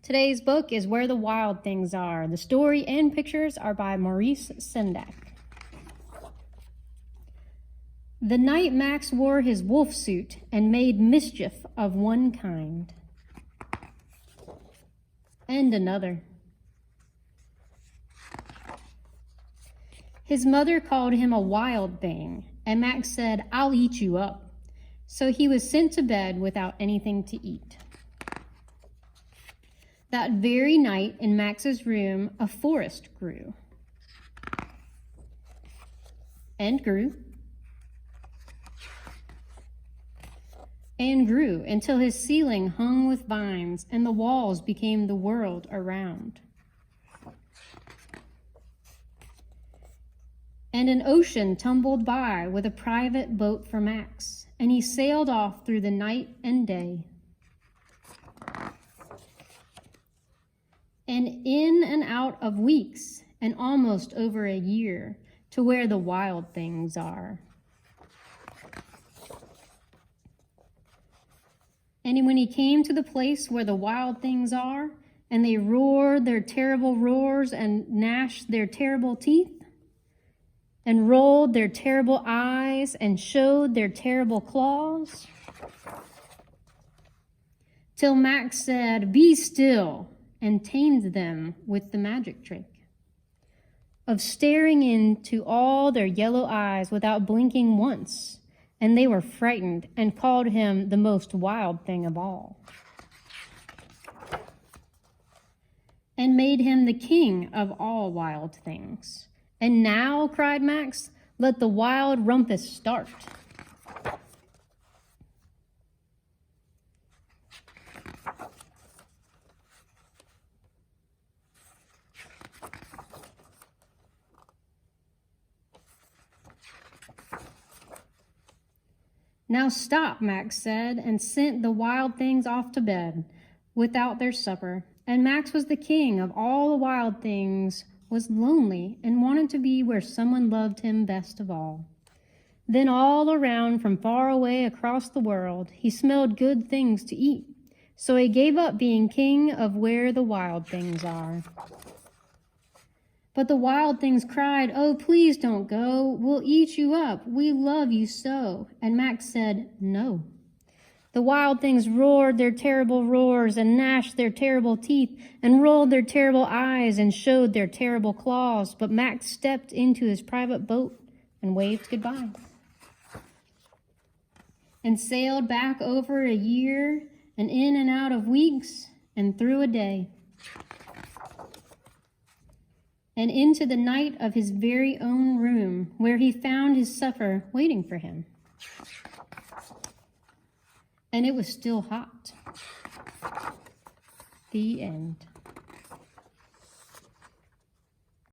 Today's book is Where the Wild Things Are. The story and pictures are by Maurice Sendak. The night Max wore his wolf suit and made mischief of one kind and another. His mother called him a wild thing, and Max said, "I'll eat you up." So he was sent to bed without anything to eat. That very night in Max's room, a forest grew and grew and grew until his ceiling hung with vines and the walls became the world around. And an ocean tumbled by with a private boat for Max, and he sailed off through the night and day. And in and out of weeks, and almost over a year, to where the wild things are. And when he came to the place where the wild things are, and they roared their terrible roars and gnashed their terrible teeth, and rolled their terrible eyes and showed their terrible claws, till Max said, "Be still," and tamed them with the magic trick of staring into all their yellow eyes without blinking once, and they were frightened and called him the most wild thing of all, and made him the king of all wild things. "And now," cried Max, "let the wild rumpus start." "Now stop," Max said, and sent the wild things off to bed without their supper. And Max was the king of all the wild things, was lonely, and wanted to be where someone loved him best of all. Then all around, from far away across the world, he smelled good things to eat. So he gave up being king of where the wild things are. But the wild things cried, "Oh, please don't go. We'll eat you up. We love you so." And Max said, "No." The wild things roared their terrible roars and gnashed their terrible teeth and rolled their terrible eyes and showed their terrible claws. But Max stepped into his private boat and waved goodbye and sailed back over a year and in and out of weeks and through a day, and into the night of his very own room, where he found his supper waiting for him. And it was still hot. The end.